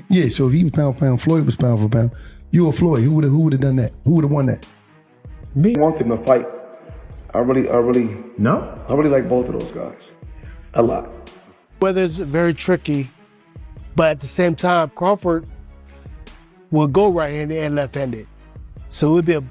Yeah, so if he was pound for pound, Floyd was pound for pound. You or Floyd, who would have done that? Who would have won that? Me. I want him to fight. I really like both of those guys. A lot. Mayweather's very tricky, but at the same time, Crawford will go right-handed and left-handed. So it would be a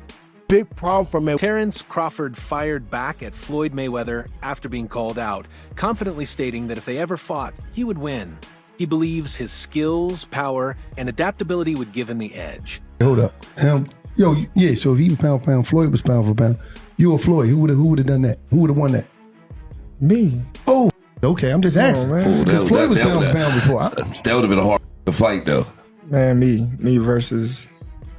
big problem for me. Terence Crawford fired back at Floyd Mayweather after being called out, confidently stating that if they ever fought, he would win. He believes his skills, power, and adaptability would give him the edge. Hold up. Yeah, so if he was pound for pound, Floyd was pound for pound. You or Floyd, who would have done that? Who would have won that? Me. Oh, okay, I'm just asking. Floyd was pound for pound before. That would have been a hard fight, though. Man, me versus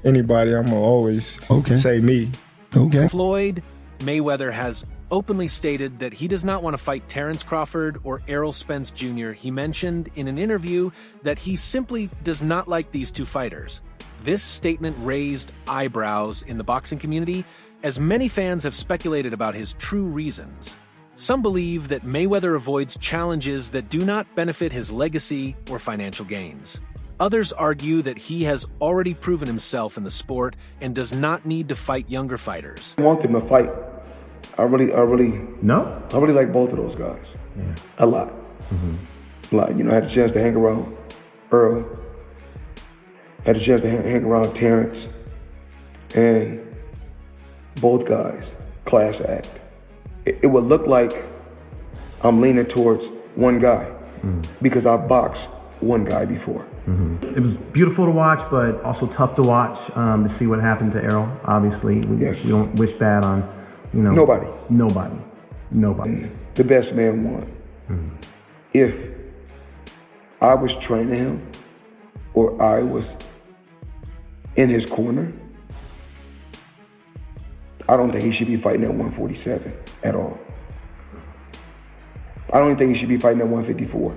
anybody. I'm gonna always say me. Okay. Floyd Mayweather has openly stated that he does not want to fight Terence Crawford or Errol Spence Jr. He mentioned in an interview that he simply does not like these two fighters. This statement raised eyebrows in the boxing community, as many fans have speculated about his true reasons. Some believe that Mayweather avoids challenges that do not benefit his legacy or financial gains. Others argue that he has already proven himself in the sport and does not need to fight younger fighters. I want him to fight. I really like both of those guys. Yeah. A lot. A lot. I had a chance to hang around Earl. I had a chance to hang around Terence. And both guys, class act. It would look like I'm leaning towards one guy because I boxed one guy before. It was beautiful to watch, but also tough to watch to see what happened to Errol. Obviously, we don't wish bad on, Nobody. Nobody. The best man won. If I was training him or I was in his corner, I don't think he should be fighting at 147 at all. I don't even think he should be fighting at 154.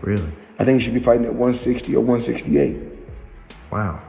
Really? I think he should be fighting at 160 or 168. Wow.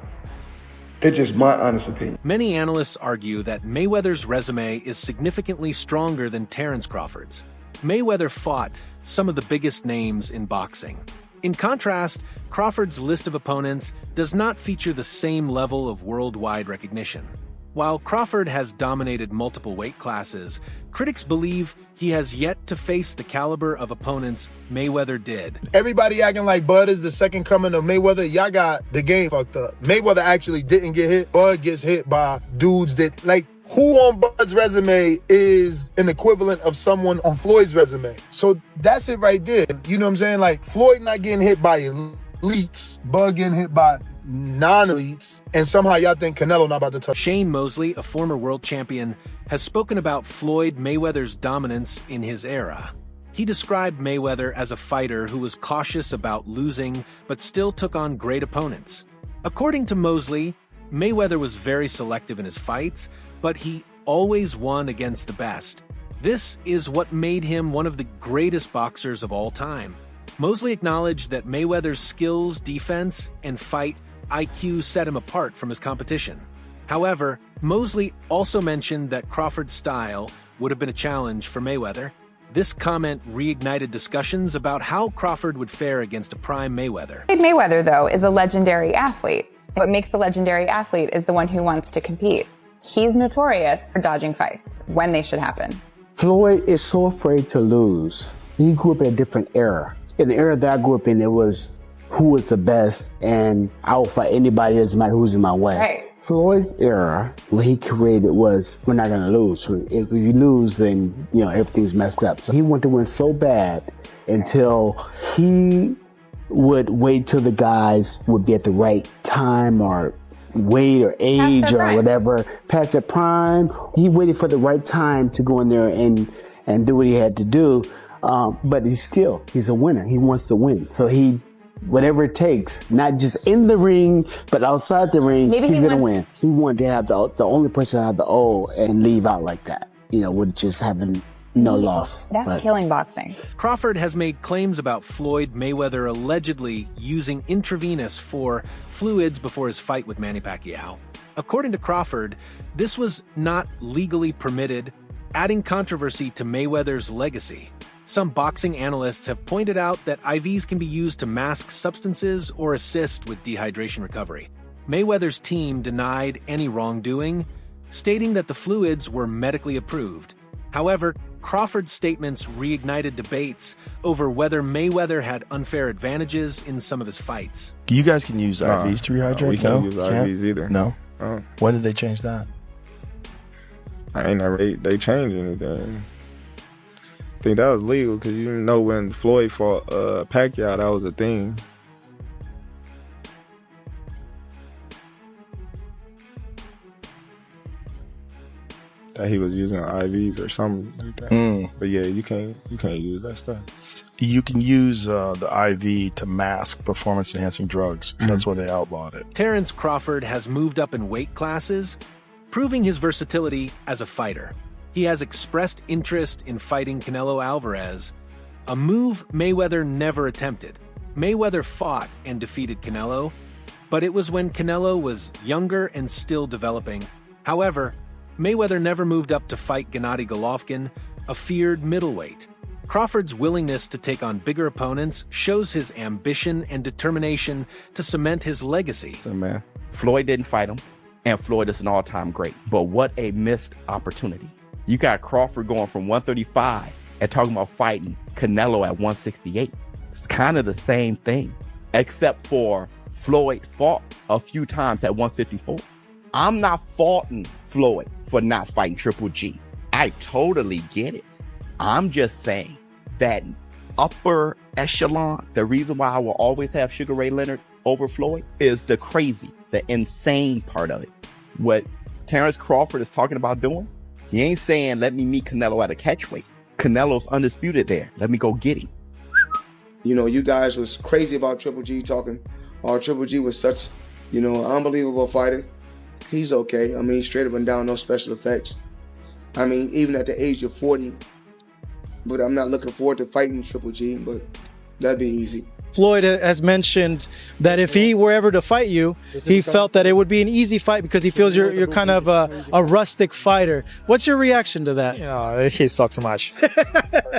That's just my honest opinion. Many analysts argue that Mayweather's resume is significantly stronger than Terence Crawford's. Mayweather fought some of the biggest names in boxing. In contrast, Crawford's list of opponents does not feature the same level of worldwide recognition. While Crawford has dominated multiple weight classes, critics believe he has yet to face the caliber of opponents Mayweather did. Everybody acting like Bud is the second coming of Mayweather. Y'all got the game fucked up. Mayweather actually didn't get hit. Bud gets hit by dudes that, who on Bud's resume is an equivalent of someone on Floyd's resume? So that's it right there. You know what I'm saying? Floyd not getting hit by elites, Bud getting hit by non-elites, and somehow y'all think Canelo not about to touch. Shane Mosley, a former world champion, has spoken about Floyd Mayweather's dominance in his era. He described Mayweather as a fighter who was cautious about losing, but still took on great opponents. According to Mosley, Mayweather was very selective in his fights, but he always won against the best. This is what made him one of the greatest boxers of all time. Mosley acknowledged that Mayweather's skills, defense, and fight IQ set him apart from his competition. However, Mosley also mentioned that Crawford's style would have been a challenge for Mayweather. This comment reignited discussions about how Crawford would fare against a prime Mayweather. Floyd Mayweather, though, is a legendary athlete. What makes a legendary athlete is the one who wants to compete. He's notorious for dodging fights when they should happen. Floyd is so afraid to lose. He grew up in a different era. In the era that I grew up in, it was who was the best, and I will fight anybody, doesn't matter who's in my way. Right. Floyd's era, what he created was, we're not gonna lose. If you lose, then everything's messed up. So he wanted to win so bad until he would wait till the guys would be at the right time or weight or age or whatever, past their prime. He waited for the right time to go in there and do what he had to do. But he's a winner. He wants to win. So whatever it takes, not just in the ring, but outside the ring, he's going to win. He wanted to have the only person to have the O and leave out like that, with just having no loss. That's killing boxing. Crawford has made claims about Floyd Mayweather allegedly using intravenous for fluids before his fight with Manny Pacquiao. According to Crawford, this was not legally permitted, adding controversy to Mayweather's legacy. Some boxing analysts have pointed out that IVs can be used to mask substances or assist with dehydration recovery. Mayweather's team denied any wrongdoing, stating that the fluids were medically approved. However, Crawford's statements reignited debates over whether Mayweather had unfair advantages in some of his fights. You guys can use IVs to rehydrate? We can't use IVs either. No? When did they change that? They changed anything. I think that was legal because you know when Floyd fought Pacquiao, that was a thing. That he was using IVs or something like that. But yeah, you can't use that stuff. You can use the IV to mask performance-enhancing drugs. That's why they outlawed it. Terence Crawford has moved up in weight classes, proving his versatility as a fighter. He has expressed interest in fighting Canelo Alvarez, a move Mayweather never attempted. Mayweather fought and defeated Canelo, but it was when Canelo was younger and still developing. However, Mayweather never moved up to fight Gennady Golovkin, a feared middleweight. Crawford's willingness to take on bigger opponents shows his ambition and determination to cement his legacy. Man, Floyd didn't fight him, and Floyd is an all-time great. But what a missed opportunity. You got Crawford going from 135 and talking about fighting Canelo at 168. It's kind of the same thing, except for Floyd fought a few times at 154. I'm not faulting Floyd for not fighting Triple G. I totally get it. I'm just saying that upper echelon, the reason why I will always have Sugar Ray Leonard over Floyd is the crazy, the insane part of it. What Terence Crawford is talking about doing, he ain't saying, let me meet Canelo at a catchweight. Canelo's undisputed there. Let me go get him. You know, you guys was crazy about Triple G talking. Triple G was such, an unbelievable fighter. He's okay. I mean, straight up and down, no special effects. I mean, even at the age of 40. But I'm not looking forward to fighting Triple G, but that'd be easy. Floyd has mentioned that if he were ever to fight you, he felt that it would be an easy fight because he feels you're kind of a rustic fighter. What's your reaction to that? He talks too much.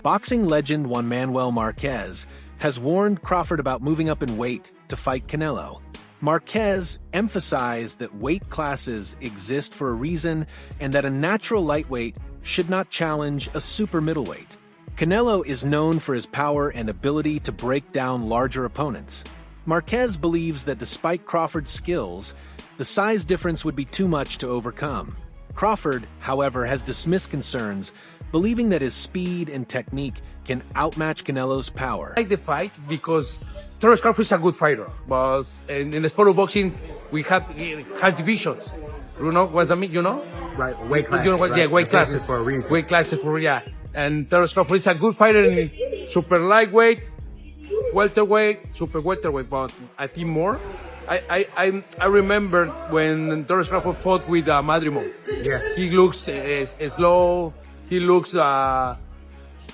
Boxing legend Juan Manuel Marquez has warned Crawford about moving up in weight to fight Canelo. Marquez emphasized that weight classes exist for a reason and that a natural lightweight should not challenge a super middleweight. Canelo is known for his power and ability to break down larger opponents. Marquez believes that despite Crawford's skills, the size difference would be too much to overcome. Crawford, however, has dismissed concerns, believing that his speed and technique can outmatch Canelo's power. I like the fight because Terence Crawford is a good fighter, but in the sport of boxing, it has divisions. You know what I mean? Right, weight classes. You know what? Right? Yeah, weight classes for a reason. Weight classes and Terence Crawford is a good fighter in super lightweight, welterweight, super welterweight, but I think more. I remember when Terence Crawford fought with Madrimov. Yes. He looks slow. He looks with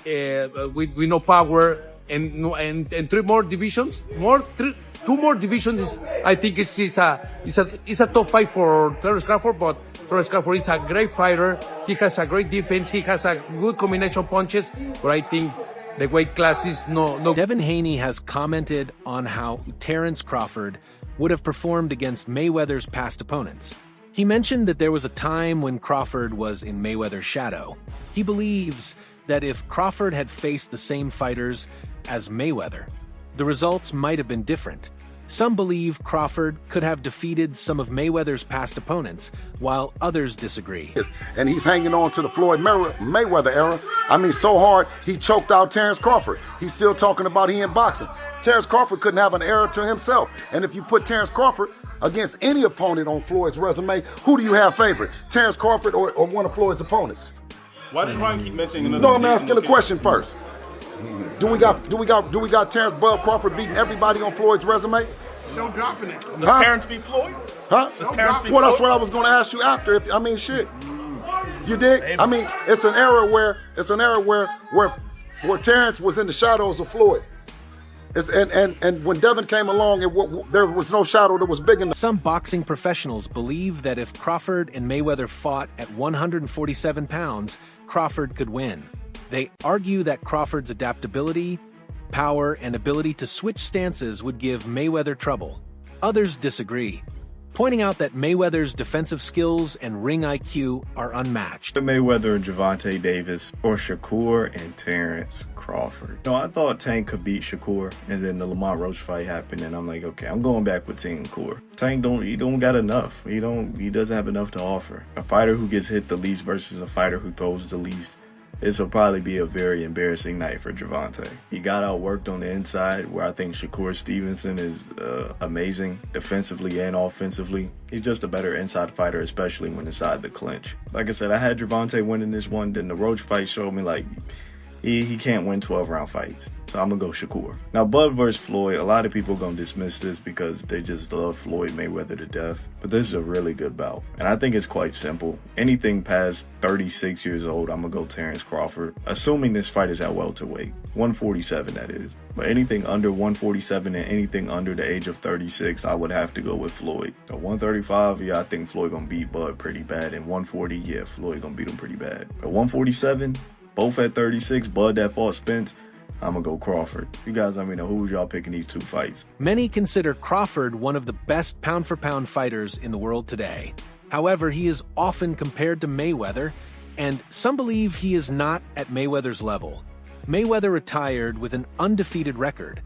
no power. And three more divisions, two more divisions. I think it's a top fight for Terence Crawford, but Terence Crawford is a great fighter. He has a great defense. He has a good combination punches, but I think the weight class is no. Devin Haney has commented on how Terence Crawford would have performed against Mayweather's past opponents. He mentioned that there was a time when Crawford was in Mayweather's shadow. He believes that if Crawford had faced the same fighters as Mayweather, the results might have been different. Some believe Crawford could have defeated some of Mayweather's past opponents, while others disagree. And he's hanging on to the Floyd Mayweather era. I mean, so hard, he choked out Terence Crawford. He's still talking about he in boxing. Terence Crawford couldn't have an era to himself. And if you put Terence Crawford against any opponent on Floyd's resume, who do you have favorite? Terence Crawford or one of Floyd's opponents? Why does Ryan keep mentioning another? No, I'm asking the question first. Do we got Terence Bud Crawford beating everybody on Floyd's resume? No dropping it. Does Terence beat Floyd? Huh? Does Terence beat Well, that's Floyd? what I was going to ask you after. Shit. You dig? I mean, it's an era where Terence was in the shadows of Floyd. And when Devin came along, there was no shadow that was big enough. Some boxing professionals believe that if Crawford and Mayweather fought at 147 pounds, Crawford could win. They argue that Crawford's adaptability, power, and ability to switch stances would give Mayweather trouble. Others disagree, pointing out that Mayweather's defensive skills and ring IQ are unmatched. Mayweather and Gervonta Davis, or Shakur and Terence Crawford. No, I thought Tank could beat Shakur, and then the Lamont Roach fight happened, and I'm like, okay, I'm going back with Tank Shakur. Tank don't got enough. He doesn't have enough to offer. A fighter who gets hit the least versus a fighter who throws the least. This will probably be a very embarrassing night for Gervonta. He got outworked on the inside, where I think Shakur Stevenson is amazing defensively and offensively. He's just a better inside fighter, especially when inside the clinch. Like I said, I had Gervonta winning this one. Then the Roach fight showed me like he can't win 12-round fights. So I'm going to go Shakur. Now, Bud versus Floyd, a lot of people going to dismiss this because they just love Floyd Mayweather to death. But this is a really good bout. And I think it's quite simple. Anything past 36 years old, I'm going to go Terence Crawford. Assuming this fight is at welterweight. 147, that is. But anything under 147 and anything under the age of 36, I would have to go with Floyd. At 135, yeah, I think Floyd going to beat Bud pretty bad. And 140, yeah, Floyd going to beat him pretty bad. At 147, both at 36, Bud that fought Spence, I'm going to go Crawford. You guys let me know who's y'all picking these two fights. Many consider Crawford one of the best pound-for-pound fighters in the world today. However, he is often compared to Mayweather, and some believe he is not at Mayweather's level. Mayweather retired with an undefeated record,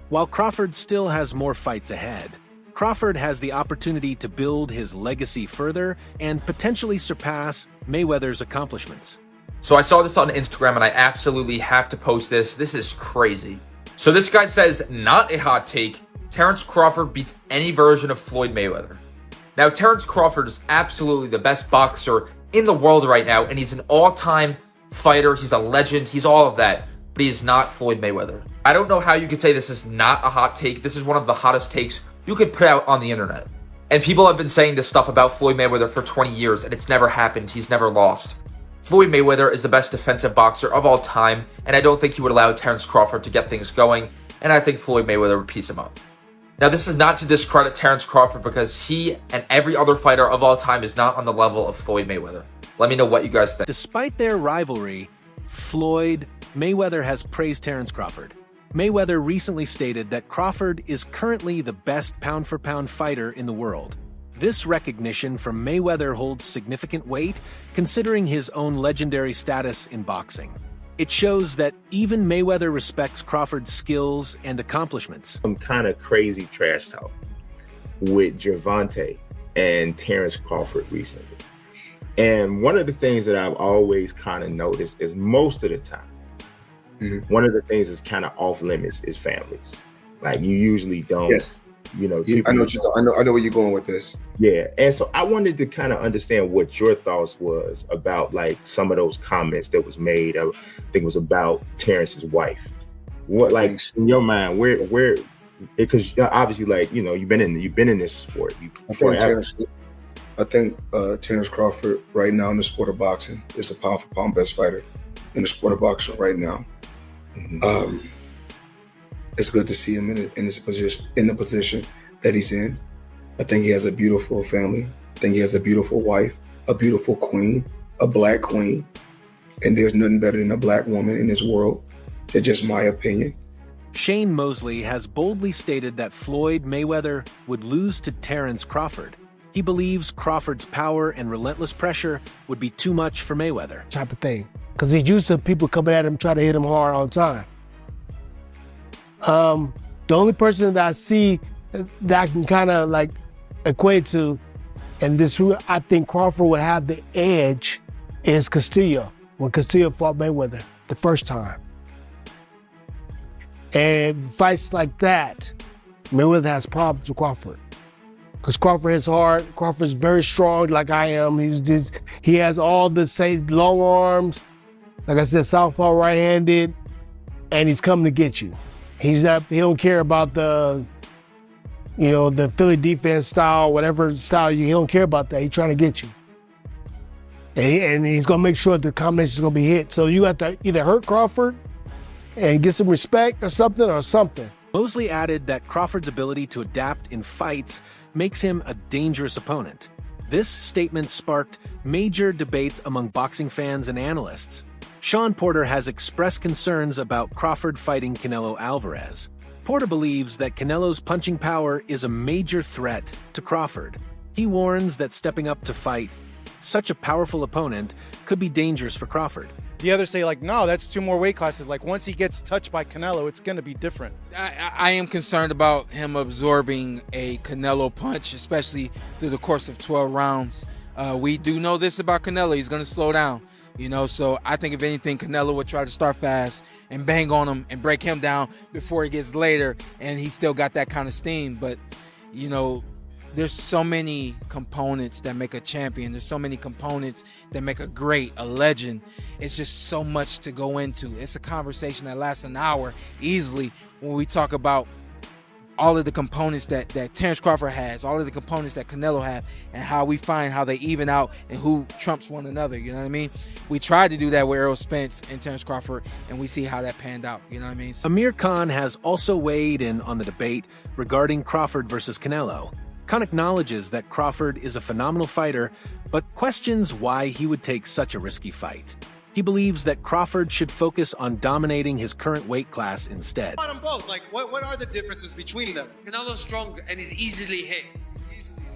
while Crawford still has more fights ahead. Crawford has the opportunity to build his legacy further and potentially surpass Mayweather's accomplishments. So I saw this on Instagram and I absolutely have to post this. This is crazy. So this guy says, not a hot take, Terence Crawford beats any version of Floyd Mayweather. Now, Terence Crawford is absolutely the best boxer in the world right now, and he's an all-time fighter. He's a legend. He's all of that, but he is not Floyd Mayweather. I don't know how you could say this is not a hot take. This is one of the hottest takes you could put out on the internet. And people have been saying this stuff about Floyd Mayweather for 20 years, and it's never happened. He's never lost. Floyd Mayweather is the best defensive boxer of all time, and I don't think he would allow Terence Crawford to get things going, and I think Floyd Mayweather would piece him up. Now, this is not to discredit Terence Crawford because he and every other fighter of all time is not on the level of Floyd Mayweather. Let me know what you guys think. Despite their rivalry, Floyd Mayweather has praised Terence Crawford. Mayweather recently stated that Crawford is currently the best pound-for-pound fighter in the world. This recognition from Mayweather holds significant weight, considering his own legendary status in boxing. It shows that even Mayweather respects Crawford's skills and accomplishments. Some kind of crazy trash talk with Gervonta and Terence Crawford recently. And one of the things that I've always kind of noticed is most of the time, one of the things that's kind of off limits is families. Like you usually don't. Yes. You know, I know where you're going with this. Yeah, and so I wanted to kind of understand what your thoughts was about like some of those comments that was made. I think it was about Terence's wife. What, like in your mind, where? Because obviously, like you've been in this sport. I think Terence Crawford right now in the sport of boxing is the pound for pound best fighter in the sport of boxing right now. It's good to see him in the position that he's in. I think he has a beautiful family. I think he has a beautiful wife, a beautiful queen, a black queen. And there's nothing better than a black woman in this world. That's just my opinion. Shane Mosley has boldly stated that Floyd Mayweather would lose to Terence Crawford. He believes Crawford's power and relentless pressure would be too much for Mayweather. Type of thing. Because he's used to people coming at him, trying to hit him hard all the time. The only person that I see that I can kind of like equate to, and this I think Crawford would have the edge, is Castillo. When Castillo fought Mayweather the first time. And fights like that, Mayweather has problems with Crawford. Because Crawford hits hard, Crawford's very strong like I am. He has all the same long arms, like I said, southpaw right-handed, and he's coming to get you. He don't care about the Philly defense style, whatever style he don't care about that. He's trying to get you. And he's gonna make sure the combination is gonna be hit. So you have to either hurt Crawford and get some respect or something. Mosley added that Crawford's ability to adapt in fights makes him a dangerous opponent. This statement sparked major debates among boxing fans and analysts. Sean Porter has expressed concerns about Crawford fighting Canelo Alvarez. Porter believes that Canelo's punching power is a major threat to Crawford. He warns that stepping up to fight such a powerful opponent could be dangerous for Crawford. The others say, like, no, that's 2 more weight classes. Like, once he gets touched by Canelo, it's going to be different. I am concerned about him absorbing a Canelo punch, especially through the course of 12 rounds. We do know this about Canelo. He's going to slow down, you know, so I think if anything, Canelo would try to start fast and bang on him and break him down before he gets later, and he's still got that kind of steam. But, you know, there's so many components that make a champion. There's so many components that make a great, a legend. It's just so much to go into. It's a conversation that lasts an hour easily when we talk about all of the components that Terence Crawford has, all of the components that Canelo have, and how we find how they even out and who trumps one another, you know what I mean? We tried to do that with Errol Spence and Terence Crawford, and we see how that panned out, you know what I mean? Amir Khan has also weighed in on the debate regarding Crawford versus Canelo. Khan acknowledges that Crawford is a phenomenal fighter, but questions why he would take such a risky fight. He believes that Crawford should focus on dominating his current weight class instead. On them both, like, what are the differences between them? Canelo's strong and is easily hit.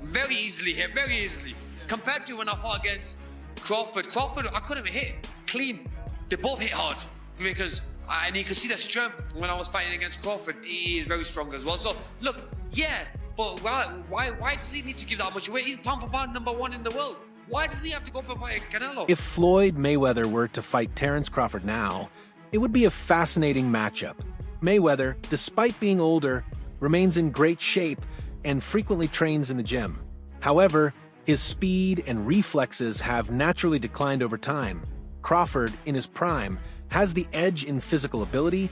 Very easily hit, very easily. Compared to when I fought against Crawford, I couldn't hit clean. They both hit hard because, and you can see the strength when I was fighting against Crawford. He is very strong as well. So, look, yeah, but why does he need to give that much weight? He's pound for pound #1 in the world. Why does he have to go for fighting Canelo? If Floyd Mayweather were to fight Terence Crawford now, it would be a fascinating matchup. Mayweather, despite being older, remains in great shape and frequently trains in the gym. However, his speed and reflexes have naturally declined over time. Crawford, in his prime, has the edge in physical ability,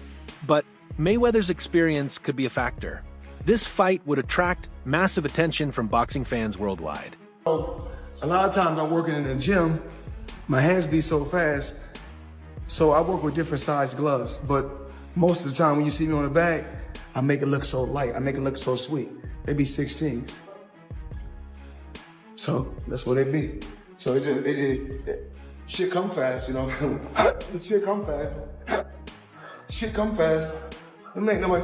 but Mayweather's experience could be a factor. This fight would attract massive attention from boxing fans worldwide. A lot of times I'm working in the gym, my hands be so fast, so I work with different size gloves, but most of the time when you see me on the bag, I make it look so light, I make it look so sweet. They be 16s. So that's what they be. So shit come fast, you know. Shit come fast. Shit come fast. It make no much.